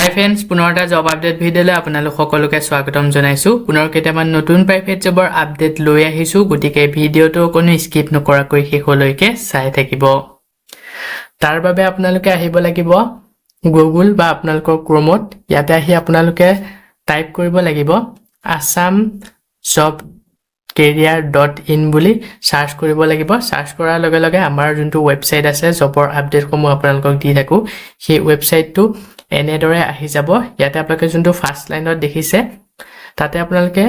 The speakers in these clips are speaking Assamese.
হাই ফ্ৰেন্ডছ পুনৰ এটা জব আপডেট ভিডিঅ'লৈ আপোনালোক সকলোকে স্বাগতম জনাইছো পুনৰ কেইটামান নতুন প্ৰাইভেট জবৰ আপডেট লৈ আহিছো গতিকে ভিডিঅ'টো কোনো স্কিপ নকৰাকৈ শেষলৈকে চাই থাকিব তাৰ বাবে আপোনালোকে আহিব লাগিব গুগল বা আপোনালোকৰ ক্ৰোমত ইয়াতে আহি আপোনালোকে টাইপ কৰিব লাগিব assam job career.in বুলি সাৰ্চ কৰিব লাগিব সাৰ্চ কৰাৰ লগে লগে আমাৰ যোনটো ৱেবসাইট আছে জবৰ আপডেট সমূহ আপোনালোকক দি থাকো সেই ৱেবসাইটটো এনেদৰে আহি যাব ইয়াতে আপোনালোকে যোনটো ফাৰ্স্ট লাইনত দেখিছে তাতে আপোনালোকে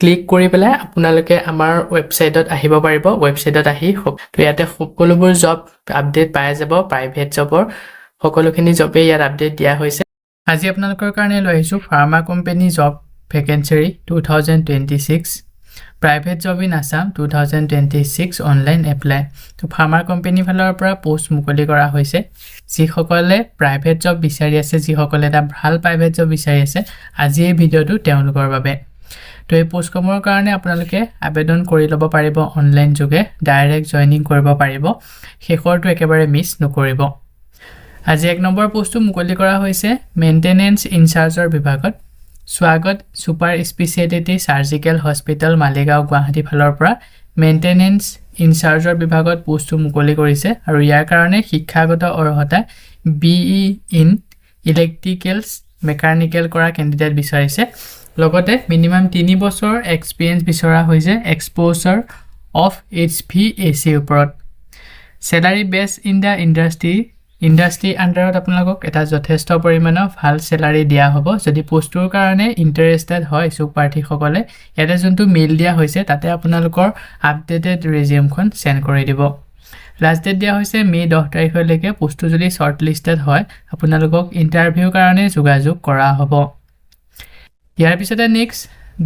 ক্লিক কৰি পেলাই আপোনালোকে আমাৰ ৱেবসাইটত আহিব পাৰিব ৱেবসাইটত আহি তো ইয়াতে সকলোবোৰ জব আপডেট পাই যাব প্ৰাইভেট জবৰ সকলোখিনি জবে ইয়াত আপডেট দিয়া হৈছে আজি আপোনালোকৰ কাৰণে লৈ আহিছো pharma company job vacancy 2026 private job in Assam 2026 online apply to pharma company ফালৰ পৰা পোষ্ট মুকলি কৰা হৈছে যি সকলে প্ৰাইভেট জব বিচাৰি আছে যি সকলে এটা ভাল প্ৰাইভেট জব বিচাৰি আছে আজি এই ভিডিওটো তেওঁলোকৰ বাবে তো এই পোষ্ট কমৰ কাৰণে আপোনালোকে আবেদন কৰি ল'ব পাৰিব অনলাইন যোগে ডাইৰেক্ট জয়েনিং কৰিব পাৰিব শেষৰটো একেবাৰে মিছ নকৰিব আজি এক নম্বৰ পোষ্টটো মুকলি কৰা হৈছে মেইনটেনেন্স ইনচাৰ্জৰ বিভাগত স্বাগত super speciality surgical hospital Maligaon Guwahati ফালৰ পৰা মেইনটেনেন্স ইনচাৰ্জৰ বিভাগত পোষ্টটো মুকলি কৰিছে আৰু ইয়াৰ কাৰণে শিক্ষাগত অৰ্হতা বিই ইন ইলেক্ট্ৰিকেলছ মেকানিকেল কৰা কেণ্ডিডেট বিচাৰিছে লগতে মিনিমাম 3 বছৰ এক্সপেৰিয়েন্স বিচৰা হৈছে এক্সপোজাৰ অফ HVAC ওপৰত salary base in the industry আন্ডাৰত আপোনালোকক এটা যথেষ্ট পৰিমাণৰ ভাল স্যালাৰি দিয়া হ'ব যদি পোষ্টৰ কাৰণে ইন্টাৰেষ্টেড হয় সুক প্ৰাৰ্থীসকলে ইয়াতে যোনটো মেইল দিয়া হৈছে তাতে আপোনালোকৰ আপডেটেড ৰিজিউমখন সেন্ড কৰি দিব লাষ্ট ডেট দিয়া হৈছে মে 10 তাৰিখলৈকে পোষ্টটো যদি শৰ্ট লিষ্টেড হয় আপোনালোকক ইন্টাৰভিউ কাৰণে যোগাযোগ কৰা হ'ব ইয়াৰ পিছতে নেক্সট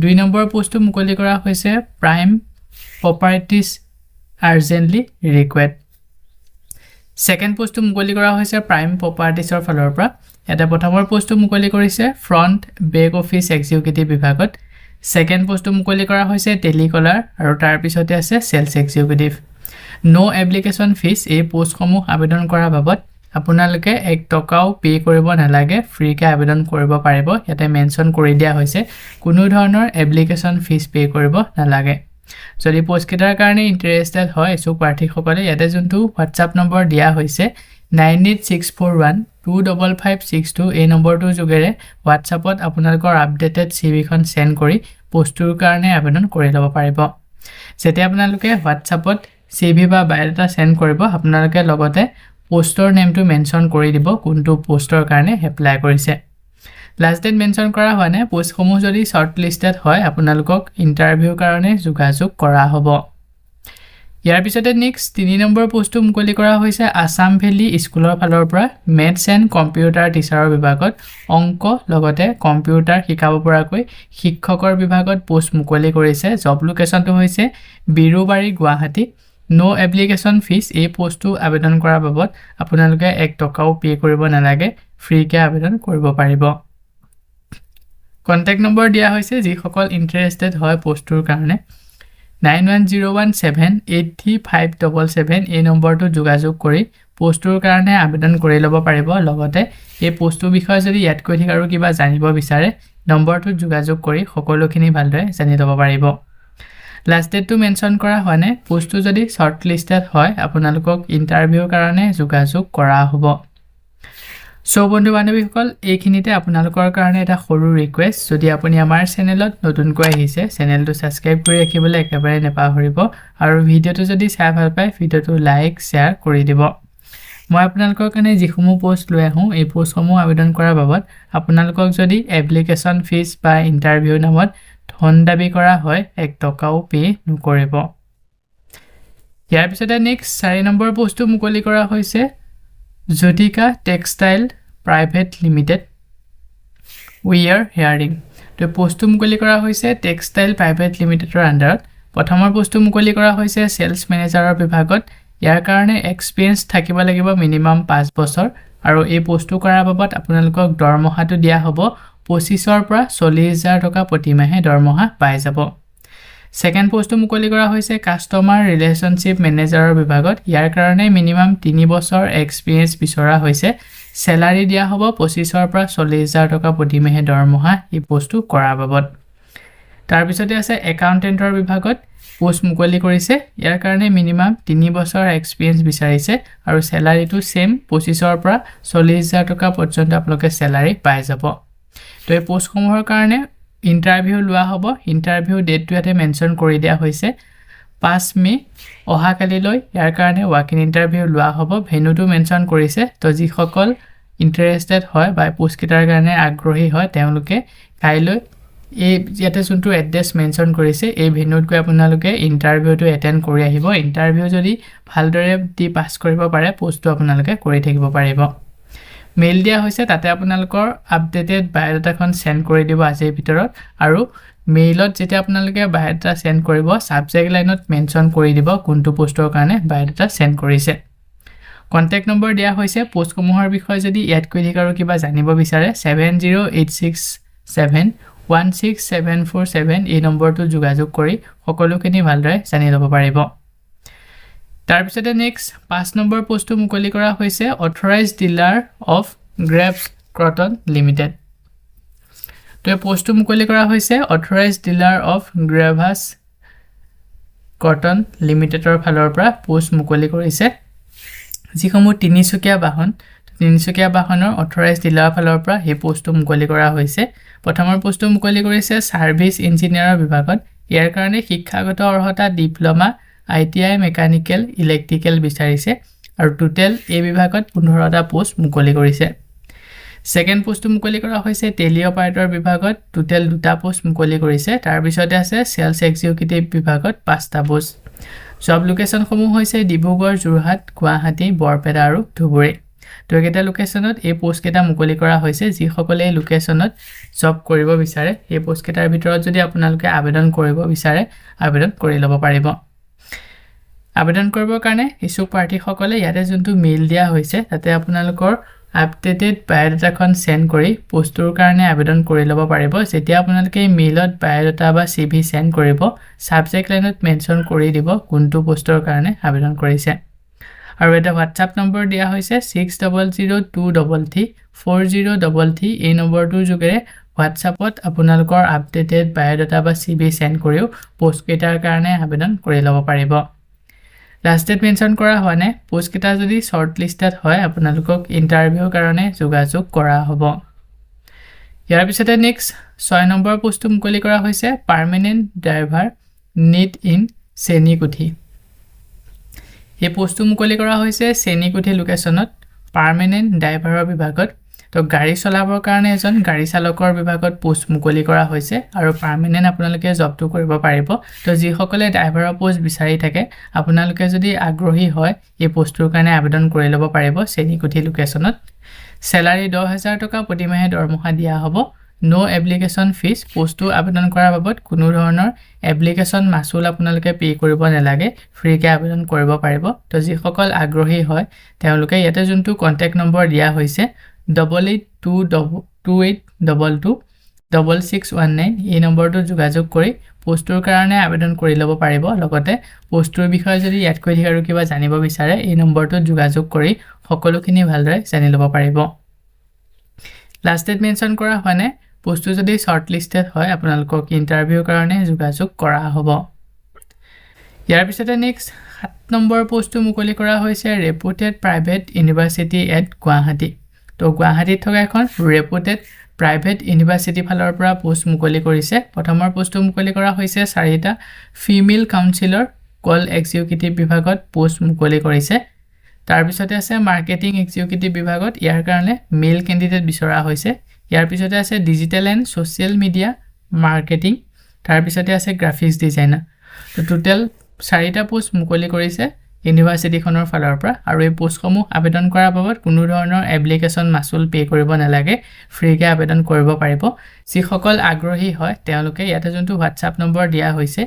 2 নম্বৰ পোষ্টটো মুকলি কৰা হৈছে প্ৰাইম প্ৰপাৰ্টিজ আৰ্জেন্টলি ৰিকুৱেড সেকেন্ড পোষ্টটো মুকলি কৰা হৈছে প্ৰাইম প্ৰপাৰ্টিজৰ ফালৰ পৰা এটা প্ৰথমৰ পোষ্টটো মুকলি কৰিছে ফ্ৰন্ট বেক অফিচ এক্সিকিউটিভ বিভাগত সেকেন্ড পোষ্টটো মুকলি কৰা হৈছে টেলিকলাৰ আৰু তাৰ পিছতে আছে সেলছ এক্সিকিউটিভ নো এপ্লিকেশন ফিজ এই পোষ্টসমূহ আবেদন কৰাৰ বাবদ আপোনালোকে 1 টকাও পে কৰিব নালাগে ফ্ৰীকে আবেদন কৰিব পাৰিব ইয়াতে মেনশন কৰি দিয়া হৈছে কোনো ধৰণৰ এপ্লিকেশন ফিজ পে কৰিব নালাগে যদি পোষ্ট কেটাৰ কাৰণে ইন্টাৰেষ্টেড হয় সুক প্ৰাৰ্থীসকলে ইয়াতে যোনটো WhatsApp নম্বৰ দিয়া হৈছে 9864125562 এই নম্বৰটো যোগেৰে WhatsAppত আপোনালোকৰ আপডেটেড সিভিখন সেন্ড কৰি পোষ্টৰ কাৰণে আবেদন কৰি ল'ব পাৰিব যেতিয়া আপোনালোকে WhatsAppত সিভি বা বায়োডাটা সেন্ড কৰিব আপোনালোকে লগতে পোষ্টৰ নেমটো মেনশন কৰি দিব কোনটো পোষ্টৰ কাৰণে এপ্লাই কৰিছে লাষ্ট ডেট মেনশন কৰা হোৱা নাই পোষ্টসমূহ যদি শৰ্ট লিষ্টেড হয় আপোনালোকক ইন্টাৰভিউ কাৰণে যোগাযোগ কৰা হ'ব ইয়াৰ পিছতে নেক্সট 3 নম্বৰ পোষ্টটো মুকলি কৰা হৈছে আসাম ভেলী স্কুলৰ ফালৰ পৰা মেথছ এণ্ড কম্পিউটাৰ টিচাৰৰ বিভাগত অংক লগতে কম্পিউটাৰ শিকাব পৰাকৈ শিক্ষকৰ বিভাগত পোষ্ট মুকলি কৰিছে জব লোকেশনটো হৈছে বিৰুবাৰী গুৱাহাটী নো এপ্লিকেশন ফিজ এই পোষ্টটো আবেদন কৰাৰ বাবদ আপোনালোকে 1 টকাও পে কৰিব নালাগে ফ্ৰীকে আবেদন কৰিব পাৰিব কন্টাক্ট নম্বৰ দিয়া হৈছে যি সকল ইন্টাৰেষ্টেড হয় পোষ্টৰ কাৰণে 9101783577 এই নম্বৰটো যোগাযোগ কৰি পোষ্টৰ কাৰণে আবেদন কৰি ল'ব পাৰিব লগতে এই পোষ্টৰ বিষয়ে যদি ইয়াত কৈ ঠিক আৰু কিবা জানিব বিচাৰে নম্বৰটো যোগাযোগ কৰি সকলোখিনি ভালদৰে জানি ল'ব পাৰিব লাষ্ট ডেটটো মেনশন কৰা হোৱা নাই পোষ্টটো যদি শৰ্ট লিষ্টেড হয় আপোনালোকক ইন্টাৰভিউৰ কাৰণে যোগাযোগ কৰা হ'ব সো বন্ধু বান্ধৱীসকল এইখিনিতে আপোনালোকৰ কাৰণে এটা সৰু ৰিকুৱেষ্ট যদি আপুনি আমাৰ চেনেলত নতুনকৈ আহিছে চেনেলটো সাবস্ক্ৰাইব কৰি ৰাখিবলৈ একেবাৰে নেপাহৰিব আৰু ভিডিওটো যদি চাই ভাল পায় ভিডিওটো লাইক শেয়াৰ কৰি দিব মই আপোনালোকৰ কাৰণে যিসমূহ পোষ্ট লৈ আহোঁ এই পোষ্টসমূহ আবেদন কৰাৰ বাবদ আপোনালোকক যদি এপ্লিকেশন ফিজ বা ইন্টাৰভিউ নামত ধন দাবী কৰা হয় 1 টকাও পে নকৰিব ইয়াৰ পিছতে নেক্সট 4 নম্বৰ পোষ্টটো মুকলি কৰা হৈছে Judika textile private limited we are hearing to পোষ্টটো মুকলি কৰা হৈছে টেক্সটাইল প্ৰাইভেট লিমিটেডৰ আন্ডাৰত প্ৰথমৰ পোষ্টটো মুকলি কৰা হৈছে সেলছ মেনেজাৰৰ বিভাগত ইয়াৰ কাৰণে এক্সপেৰিয়েন্স থাকিব লাগিব মিনিমাম 5 বছৰ আৰু এই পোষ্টটো কৰাৰ বাবদ আপোনালোকক দৰমহাটো দিয়া হ'ব 25ৰ পৰা 40000 টকা প্ৰতি মাহে দৰমহা পাই যাব সেকেন্ড পোষ্টটো মুকলি কৰা হৈছে কাস্টমাৰ ৰিলেশনশিপ মেনেজাৰৰ বিভাগত ইয়াৰ কাৰণে মিনিমাম 3 বছৰ এক্সপেৰিয়েন্স বিচৰা হৈছে স্যালাৰি দিয়া হ'ব 25,000 পৰা 40,000 টকা প্ৰতি মাহে দৰমহা এই পোষ্টটো কৰাৰ বাবদ তাৰ পিছতে আছে একাউন্টেন্টৰ বিভাগত পোষ্ট মুকলি কৰিছে ইয়াৰ কাৰণে মিনিমাম 3 বছৰ এক্সপেৰিয়েন্স বিচাৰিছে আৰু স্যালাৰিটো সেম 25,000 পৰা 40,000 টকা পৰ্যন্ত আপোনালোকে স্যালাৰি পাই যাব তো এই পোষ্টসমূহৰ কাৰণে ইন্টাৰভিউ লোৱা হ'ব ইন্টাৰভিউ ডেটটো ইয়াতে মেনশন কৰি দিয়া হৈছে 5 মে অহাকালিলৈ ইয়াৰ কাৰণে ৱাক ইন ইন্টাৰভিউ লোৱা হ'ব ভেন্যুটো মেনশন কৰিছে তো যিসকল ইন্টাৰেষ্টেড হয় বা পোষ্ট কিটাৰ কাৰণে আগ্ৰহী হয় তেওঁলোকে কাইলৈ এই ইয়াতে যোনটো এড্ৰেছ মেনশন কৰিছে এই ভেন্যুত গৈ আপোনালোকে ইন্টাৰভিউটো এটেন্ড কৰি আহিব ইন্টাৰভিউ যদি ভালদৰে দি পাছ কৰিব পাৰে পোষ্টটো আপোনালোকে কৰি থাকিব পাৰিব মেইল দিয়া হৈছে তাতে আপোনালোকৰ আপডেটেড বায়োডাটাখন সেন্ড কৰি দিব আজিৰ ভিতৰত আৰু মেইলত যেতিয়া আপোনালোকে বায়োডাটা সেন্ড কৰিব সাবজেক্ট লাইনত মেনশন কৰি দিব কোনটো পোষ্টৰ কাৰণে বায়োডাটা সেন্ড কৰিছে কন্টাক্ট নম্বৰ দিয়া হৈছে পোষ্টসমূহৰ বিষয়ে যদি ইয়াতকৈ অধিক আৰু কিবা জানিব বিচাৰে 7086716747 এই নম্বৰটো যোগাযোগ কৰি সকলোখিনি ভালদৰে জানি ল'ব পাৰিব তাৰ পিছতে নেক্সট 5 নম্বৰ পোষ্টটো মুকলি কৰা হৈছে authorised dealer of grapes cotton limited তো এই পোষ্টটো মুকলি কৰা হৈছে অথৰাইজড ডিলাৰ অফ গ্ৰেভাছ কটন লিমিটেডৰ ফালৰ পৰা পোষ্ট মুকলি কৰিছে যিসমূহ তিনিচুকীয়া বাহনৰ অথৰাইজড ডিলাৰ ফালৰ পৰা এই পোষ্টটো মুকলি কৰা হৈছে প্ৰথমৰ পোষ্টটো মুকলি কৰিছে সাৰ্ভিস ইঞ্জিনিয়াৰৰ বিভাগত ইয়াৰ কাৰণে শিক্ষাগত অৰ্হতা ডিপ্লোমা ITI মেকানিক্যাল ইলেক্ট্ৰিক্যাল বিচাৰিছে আৰু টোটেল এই বিভাগত 15টা পোষ্ট মুকলি কৰিছে সেকেন্ড পোষ্টটো মুকলি কৰা হৈছে টেলি অপাৰেটৰ বিভাগত টোটেল 2টা পোষ্ট মুকলি কৰিছে তাৰ পিছতে আছে সেলস এক্সিকিউটিভ বিভাগত 5টা পোষ্ট জব লোকেশন সমূহ হৈছে ডিব্ৰুগড় যোৰহাট গুৱাহাটী বৰপেটা আৰু ধুবুৰী তো এটা লোকেশনত এই পোষ্ট কেটা মুকলি কৰা হৈছে যি সকলে এই লোকেশনত জব কৰিব বিচাৰে এই পোষ্ট কেটাৰ ভিতৰত যদি আপোনালোকে আবেদন কৰিব বিচাৰে আবেদন কৰি ল'ব পাৰিব আবেদন কৰিবৰ কাৰণে ইছুক পাৰ্টি সকলে ইয়াতে যোনটো মেইল দিয়া হৈছে তাতে আপোনালোকৰ আপডেটেড বায়োডাটাখন সেন্ড কৰি পোষ্টৰ কাৰণে আবেদন কৰি ল'ব পাৰিব যেতিয়া আপোনালোকে মেইলত বায়োডাটা বা সিভি সেন্ড কৰিব সাবজেক্ট লাইনত মেনশন কৰি দিব কোনটো পোষ্টৰ কাৰণে আবেদন কৰিছে আৰু এটা WhatsApp নম্বৰ দিয়া হৈছে 6002334033 এই নম্বৰটোৰ যোগেৰে WhatsAppত আপোনালোকৰ আপডেটেড বায়োডাটা বা সিভি সেন্ড কৰিও পোষ্ট কেটাৰ কাৰণে আবেদন কৰি ল'ব পাৰিব লাষ্ট ডেট মেনশন কৰা হোৱা নাই পোষ্ট কেটা যদি শৰ্ট লিষ্টেড হয় আপোনালোকক ইন্টাৰভিউৰ কাৰণে যোগাযোগ কৰা হ'ব ইয়াৰ পিছতে নেক্সট 6 নম্বৰ পোষ্টটো মুকলি কৰা হৈছে permanent driver need in Chenikuthi এই পোষ্টটো মুকলি কৰা হৈছে চেনিকুঠি লোকেশনত পাৰ্মানেন্ট ড্ৰাইভাৰৰ বিভাগত তো গাড়ী চলাবৰ কাৰণে এজন গাড়ী চালকৰ বিভাগত পোষ্ট মুকলি কৰা হৈছে আৰু পাৰ্মানেন্ট আপোনালোকে জবটো কৰিব পাৰিব তো যি সকলে ড্ৰাইভাৰৰ পোষ্ট বিচাৰি থাকে আপোনালোকে যদি আগ্ৰহী হয় এই পোষ্টৰ কাৰণে আবেদন কৰি ল'ব পাৰিব চেনিকুঠি লোকেশনত স্যালাৰি 10,000 টকা প্ৰতি মাহে দৰমহা দিয়া হ'ব নো এপ্লিকেশন ফিজ পোষ্টটো আবেদন কৰাৰ বাবদ কোনো ধৰণৰ এপ্লিকেশন মাসুল আপোনালোকে পে কৰিব নালাগে ফ্ৰীকে আবেদন কৰিব পাৰিব তো যি সকল আগ্ৰহী হয় তেওঁলোকে ইয়াতে যোনটো কন্টাক্ট নম্বৰ দিয়া হৈছে 882228226619 এই নম্বৰটো যোগাযোগ কৰি পোষ্টৰ কাৰণে আবেদন কৰি ল'ব পাৰিব লগতে পোষ্টৰ বিষয়ে যদি ইয়াতকৈ অধিক আৰু কিবা জানিব বিচাৰে এই নম্বৰটো যোগাযোগ কৰি সকলোখিনি ভালদৰে জানি ল'ব পাৰিব লাষ্ট ডেট মেনশন কৰা হয়নে পোষ্টটো যদি শৰ্ট লিষ্টেড হয় আপোনালোকক ইন্টাৰভিউৰ কাৰণে যোগাযোগ কৰা হ'ব ইয়াৰ পিছতে নেক্সট 7 নম্বৰ পোষ্টটো মুকলি কৰা হৈছে reputed private university at Guwahati তো গুৱাহাটীত থকা এখন ৰেপুটেড প্ৰাইভেট ইউনিভাৰ্চিটি ফালৰ পৰা পোষ্ট মুকলি কৰিছে প্ৰথমৰ পোষ্টটো মুকলি কৰা হৈছে 4টা ফিমেল কাউন্সিলৰ কল এক্সিকিউটিভ বিভাগত পোষ্ট মুকলি কৰিছে তাৰ পিছতে আছে মাৰ্কেটিং এক্সিকিউটিভ বিভাগত ইয়াৰ কাৰণে মেল ক্যান্ডিডেট বিচৰা হৈছে ইয়াৰ পিছতে আছে digital and social media marketing তাৰ পিছতে আছে গ্ৰাফিক্স ডিজাইনাৰ তো টোটেল 4টা পোষ্ট মুকলি কৰিছে ইউনিভাৰ্চিটিখনৰ ফালৰ পৰা আৰু এই পোষ্টসমূহ আবেদন কৰাৰ বাবদ কোনো ধৰণৰ এপ্লিকেশন মাসুল পে কৰিব নালাগে ফ্ৰীকে আবেদন কৰিব পাৰিব যি সকল আগ্ৰহী হয় তেওঁলোকে ইয়াতে যোনটো WhatsApp নম্বৰ দিয়া হৈছে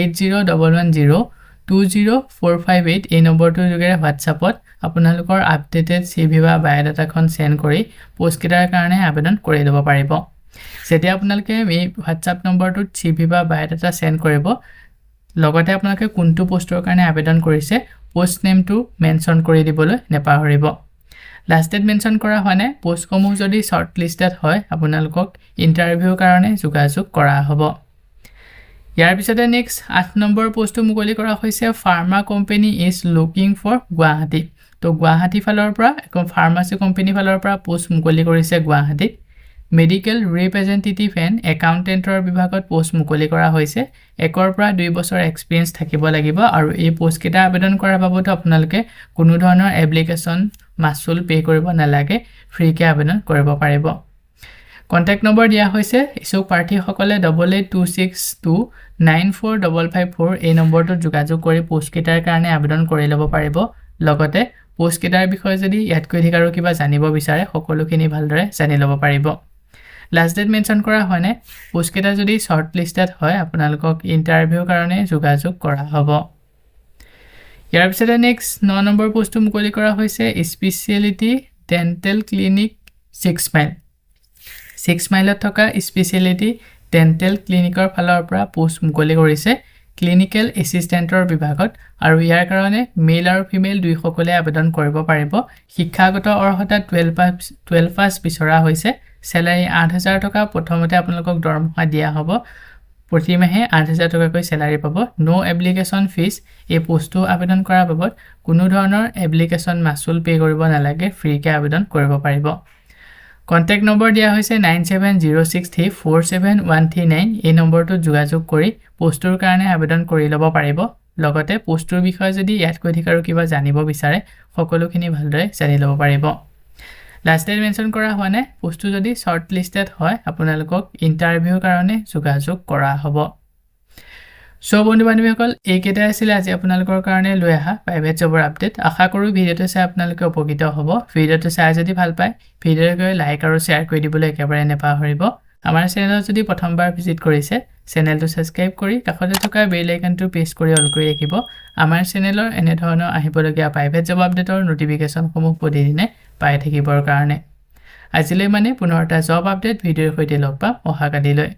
8011020458 এই নম্বৰটোৰ যোগেৰে WhatsAppত আপোনালোকৰ আপডেটেড সিভি বা বায়োডাটাখন সেন্ড কৰি পোষ্ট কেটাৰ কাৰণে আবেদন কৰি ল'ব পাৰিব যেতিয়া আপোনালোকে এই WhatsApp নম্বৰটোত সিভি বা বায়োডাটা সেন্ড কৰিব লগতে আপোনালোকে কোনটো পোষ্টৰ কাৰণে আবেদন কৰিছে পোষ্ট নেমটো মেনশন কৰি দিবলৈ নেপাহৰিব লাষ্ট ডেট মেনশ্যন কৰা হোৱা নাই পোষ্টসমূহ যদি শৰ্ট লিষ্টেড হয় আপোনালোকক ইণ্টাৰভিউৰ কাৰণে যোগাযোগ কৰা হ'ব ইয়াৰ পিছতে নেক্সট 8 নম্বৰ পোষ্টটো মুকলি কৰা হৈছে pharma company is looking for Guwahati তো গুৱাহাটী ফালৰ পৰা এখন ফাৰ্মাসী কোম্পানী ফালৰ পৰা পোষ্ট মুকলি কৰিছে গুৱাহাটীত মেডিকেল ৰিপ্ৰেজেন্টেটিভ এণ্ড একাউণ্টেণ্টৰ বিভাগত পোষ্ট মুকলি কৰা হৈছে 1 পৰা 2 বছৰ এক্সপেৰিয়েন্স থাকিব লাগিব আৰু এই পোষ্ট কেইটা আবেদন কৰাৰ বাবদ আপোনালোকে কোনো ধৰণৰ এপ্লিকেশন মাসুল পে কৰিব নালাগে ফ্ৰীকে আবেদন কৰিব পাৰিব কন্টাক্ট নম্বৰ দিয়া হৈছে ইছুক প্ৰাৰ্থীসকলে 8826294554 এই নম্বৰটোত যোগাযোগ কৰি পোষ্ট কেইটাৰ কাৰণে আবেদন কৰি ল'ব পাৰিব লগতে পোষ্ট কেইটাৰ বিষয়ে যদি ইয়াতকৈ অধিক আৰু কিবা জানিব বিচাৰে সকলোখিনি ভালদৰে জানি ল'ব পাৰিব লাষ্ট ডেট মেনশ্যন কৰা হয় নে পোষ্ট কেইটা যদি শৰ্ট লিষ্টেড হয় আপোনালোকক ইণ্টাৰভিউৰ কাৰণে যোগাযোগ কৰা হ'ব ইয়াৰ পিছতে নেক্সট 9 নম্বৰ পোষ্টটো মুকলি কৰা হৈছে স্পেশালিটি ডেন্টেল ক্লিনিক 6 মাইল 6 মাইলত থকা স্পেশালিটি ডেন্টেল ক্লিনিকৰ ফালৰ পৰা পোষ্ট মুকলি কৰিছে ক্লিনিকেল এসিস্টেন্টৰ বিভাগত আৰু ইয়াৰ কাৰণে মেল আৰু ফিমেল দুই সকলে আবেদন কৰিব পাৰিব শিক্ষাগত অৰ্হতা 12 পাছ বিচৰা হৈছে স্যালাৰি 8000 টকা প্ৰথমতে আপোনালোকক দৰমহা দিয়া হ'ব প্ৰতি মাহে 8000 টকাকৈ স্যালাৰি পাব নো এপ্লিকেশন ফিজ এই পোষ্টটো আবেদন কৰাৰ বাবদ কোনো ধৰণৰ এপ্লিকেশন মাসুল পে কৰিব নালাগে ফ্ৰীকে আবেদন কৰিব পাৰিব কন্টাক্ট নম্বৰ দিয়া হৈছে 9706347139 এই নম্বৰটোত যোগাযোগ কৰি পোষ্টৰ কাৰণে আবেদন কৰি ল'ব পাৰিব লগতে পোষ্টৰ বিষয়ে যদি ইয়াতকৈ অধিক আৰু কিবা জানিব বিচাৰে সকলোখিনি ভালদৰে জানি ল'ব পাৰিব লাষ্ট ডেট মেনশ্যন কৰা হোৱা নাই পোষ্টটো যদি শৰ্ট লিষ্টেড হয় আপোনালোকক ইণ্টাৰভিউৰ কাৰণে যোগাযোগ কৰা হ'ব সো বন্ধু-বান্ধৱীসকল এইকেইটাই আছিল আজি আপোনালোকৰ কাৰণে লৈ অহা প্ৰাইভেট জবৰ আপডেট আশা কৰোঁ ভিডিঅ'টো চাই আপোনালোকে উপকৃত হ'ব ভিডিঅ'টো চাই যদি ভাল পায় ভিডিঅ'টো লাইক আৰু শ্বেয়াৰ কৰি দিবলৈ একেবাৰে নেপাহৰিব আমাৰ চেনেলত যদি প্ৰথমবাৰ ভিজিট কৰিছে চেনেলটো সাবস্ক্ৰাইব কৰি কাষতে থকা বেল আইকনটো প্ৰেছ কৰি অল কৰি ৰাখিব আমাৰ চেনেলৰ এনে ধৰণৰ আহিবলগীয়া প্ৰাইভেট জব আপডেটৰ নটিফিকেশনসমূহ প্ৰতিদিনে পাই থাকিবৰ কাৰণে আজিলৈ মানে পুনৰ এটা জব আপডেট ভিডিঅ'ৰ সৈতে লগ পাম অহাকালিলৈ